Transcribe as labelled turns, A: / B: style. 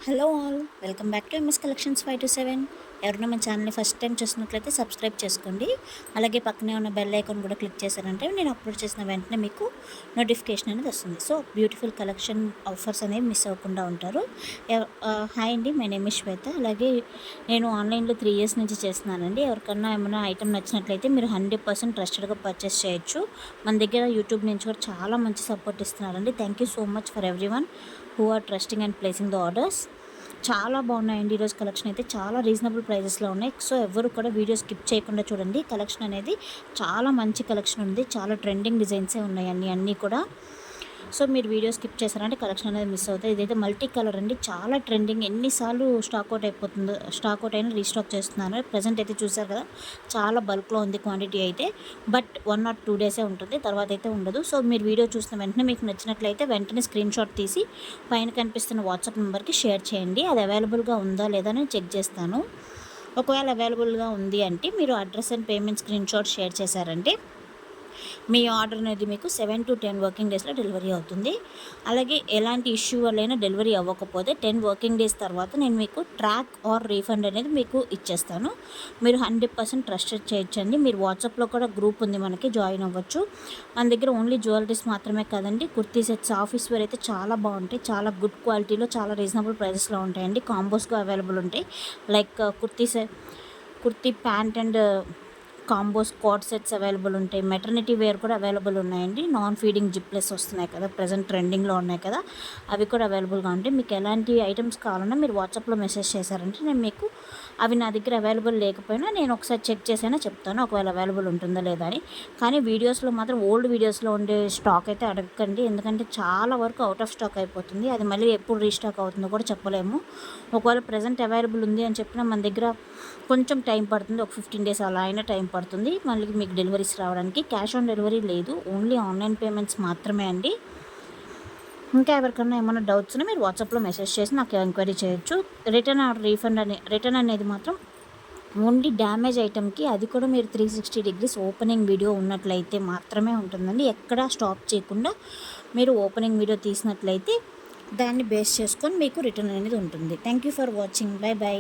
A: Hello all, welcome back to MS collections 527. ఎవరైనా మన ఛానల్ని ఫస్ట్ టైం చూసినట్లయితే సబ్స్క్రైబ్ చేసుకోండి. అలాగే పక్కనే ఉన్న బెల్ ఐకాన్ కూడా క్లిక్ చేశారంటే నేను అప్లోడ్ చేసిన వెంటనే మీకు నోటిఫికేషన్ అనేది వస్తుంది. సో బ్యూటిఫుల్ కలెక్షన్ ఆఫర్స్ అనేవి మిస్ అవ్వకుండా ఉంటారు. హాయ్ అండి, మై నేమ్ ఇస్ శ్వేత. అలాగే నేను ఆన్లైన్లో 3 ఇయర్స్ నుంచి చేస్తున్నానండి. ఎవరికన్నా ఏమైనా ఐటమ్ నచ్చినట్లయితే మీరు 100% ట్రస్టెడ్గా పర్చేస్ చేయొచ్చు. మన దగ్గర యూట్యూబ్ నుంచి కూడా చాలా మంచి సపోర్ట్ ఇస్తున్నారండి. Thank you so much for everyone who are trusting and placing the orders. చాలా బాగున్నాయండి. ఈరోజు కలెక్షన్ అయితే చాలా రీజనబుల్ ప్రైజెస్లో ఉన్నాయి. సో ఎవరు కూడా వీడియో స్కిప్ చేయకుండా చూడండి. కలెక్షన్ అనేది చాలా మంచి కలెక్షన్ ఉంది. చాలా ట్రెండింగ్ డిజైన్సే ఉన్నాయి అన్నీ కూడా. సో మీరు వీడియో స్కిప్ చేశారంటే కలెక్షన్ అనేది మిస్ అవుతుంది. ఇదైతే మల్టీ కలర్ అండి, చాలా ట్రెండింగ్. ఎన్నిసార్లు స్టాక్ అవుట్ అయిపోతుందో, స్టాక్ అవుట్ అయినా రీస్టాక్ చేస్తున్నాను. ప్రజెంట్ అయితే చూసారు కదా, చాలా బల్క్లో ఉంది క్వాంటిటీ అయితే. బట్ 1 or 2 డేసే ఉంటుంది, తర్వాత అయితే ఉండదు. సో మీరు వీడియో చూసిన వెంటనే మీకు నచ్చినట్లయితే వెంటనే స్క్రీన్ షాట్ తీసి పైన కనిపిస్తున్న వాట్సాప్ నెంబర్కి షేర్ చేయండి. అది అవైలబుల్గా ఉందా లేదా అని చెక్ చేస్తాను. ఒకవేళ అవైలబుల్గా ఉంది అంటే మీరు address and payment screen shot share చేశారంటే మీ ఆర్డర్ అనేది మీకు 7 to 10 వర్కింగ్ డేస్లో డెలివరీ అవుతుంది. అలాగే ఎలాంటి ఇష్యూ వల్లైనా డెలివరీ అవ్వకపోతే 10 వర్కింగ్ డేస్ తర్వాత నేను మీకు ట్రాక్ ఆర్ రీఫండ్ అనేది మీకు ఇచ్చేస్తాను. మీరు 100% ట్రస్టెడ్ చేయొచ్చండి. మీరు వాట్సాప్లో కూడా గ్రూప్ ఉంది, మనకి జాయిన్ అవ్వచ్చు. మన దగ్గర ఓన్లీ జ్యువెలరీస్ మాత్రమే కాదండి, కుర్తీ సెట్స్, ఆఫీస్ వేర్ అయితే చాలా బాగుంటాయి. చాలా గుడ్ క్వాలిటీలో, చాలా రీజనబుల్ ప్రైజెస్లో ఉంటాయండి. కాంబోస్గా అవైలబుల్ ఉంటాయి. Like kurti pant and combos card sets available ఉంటాయి. మెటర్నిటీ వేర్ కూడా అవైలబుల్ ఉన్నాయండి. నాన్ ఫీడింగ్ జిప్లెస్ వస్తున్నాయి కదా, ప్రజెంట్ ట్రెండింగ్లో ఉన్నాయి కదా, అవి కూడా అవైలబుల్గా ఉంటాయి. మీకు ఎలాంటి ఐటమ్స్ కావాలన్నా మీరు వాట్సాప్లో మెసేజ్ చేశారంటే నేను మీకు అవి నా దగ్గర అవైలబుల్ లేకపోయినా నేను ఒకసారి చెక్ చేసైనా చెప్తాను, ఒకవేళ అవైలబుల్ ఉంటుందా లేదా అని. కానీ వీడియోస్లో మాత్రం ఓల్డ్ వీడియోస్లో ఉండే స్టాక్ అయితే అడగకండి, ఎందుకంటే చాలా వరకు అవుట్ ఆఫ్ స్టాక్ అయిపోతుంది. అది మళ్ళీ ఎప్పుడు రీస్టాక్ అవుతుందో కూడా చెప్పలేము. ఒకవేళ ప్రజెంట్ అవైలబుల్ ఉంది అని చెప్పినా మన దగ్గర కొంచెం టైం పడుతుంది, ఒక 15 days అలా అయినా టైం పడుతుంది మళ్ళీ మీకు డెలివరీస్ రావడానికి. క్యాష్ ఆన్ డెలివరీ లేదు, ఓన్లీ ఆన్లైన్ పేమెంట్స్ మాత్రమే అండి. ఇంకా ఎవరికన్నా ఏమైనా డౌట్స్ ఉన్నా మీరు వాట్సాప్లో మెసేజ్ చేసి నాకు ఎంక్వైరీ చేయొచ్చు. రిటర్న్ ఆర్ రీఫండ్ రిటర్న్ అనేది మాత్రం ఓన్లీ డ్యామేజ్ ఐటమ్కి, అది కూడా మీరు 360 degrees ఓపెనింగ్ వీడియో ఉన్నట్లయితే మాత్రమే ఉంటుందండి. ఎక్కడా స్టాప్ చేయకుండా మీరు ఓపెనింగ్ వీడియో తీసినట్లయితే దాన్ని బేస్ చేసుకొని మీకు రిటర్న్ అనేది ఉంటుంది. Thank you for watching. By by.